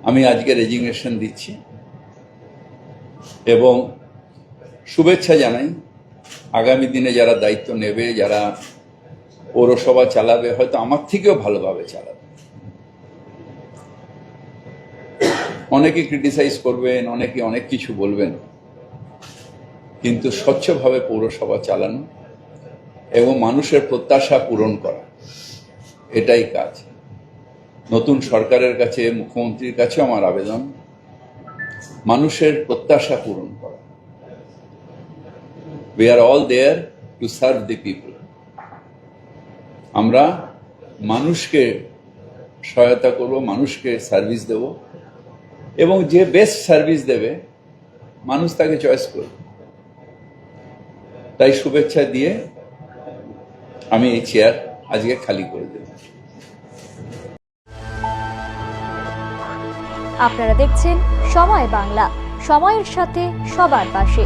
আমি আজকে রেজিগনেশন দিচ্ছি এবং শুভেচ্ছা জানাই আগামী দিনে যারা দায়িত্ব নেবে, যারা পৌরসভা চালাবে, হয়তো আমার থেকেও ভালোভাবে চালাবে। অনেকে ক্রিটিসাইজ করবেন, অনেকে অনেক কিছু বলবেন, কিন্তু স্বচ্ছভাবে পৌরসভা চালানো এবং মানুষের প্রত্যাশা পূরণ করা, এটাই কাজ। নতুন সরকারের কাছে, মুখ্যমন্ত্রীর কাছে আমার আবেদন, মানুষের প্রত্যাশা পূরণ করা। We are all there to serve the people. আমরা মানুষকে সহায়তা করব, মানুষকে সার্ভিস দেব এবং যে বেস্ট সার্ভিস দেবে মানুষ তাকে চয়েস করবে। তাই শুভেচ্ছা দিয়ে আমি এই চেয়ার আজকে খালি করে দেব। আপনারা দেখছেন সময় বাংলা, সময়ের সাথে সবার পাশে।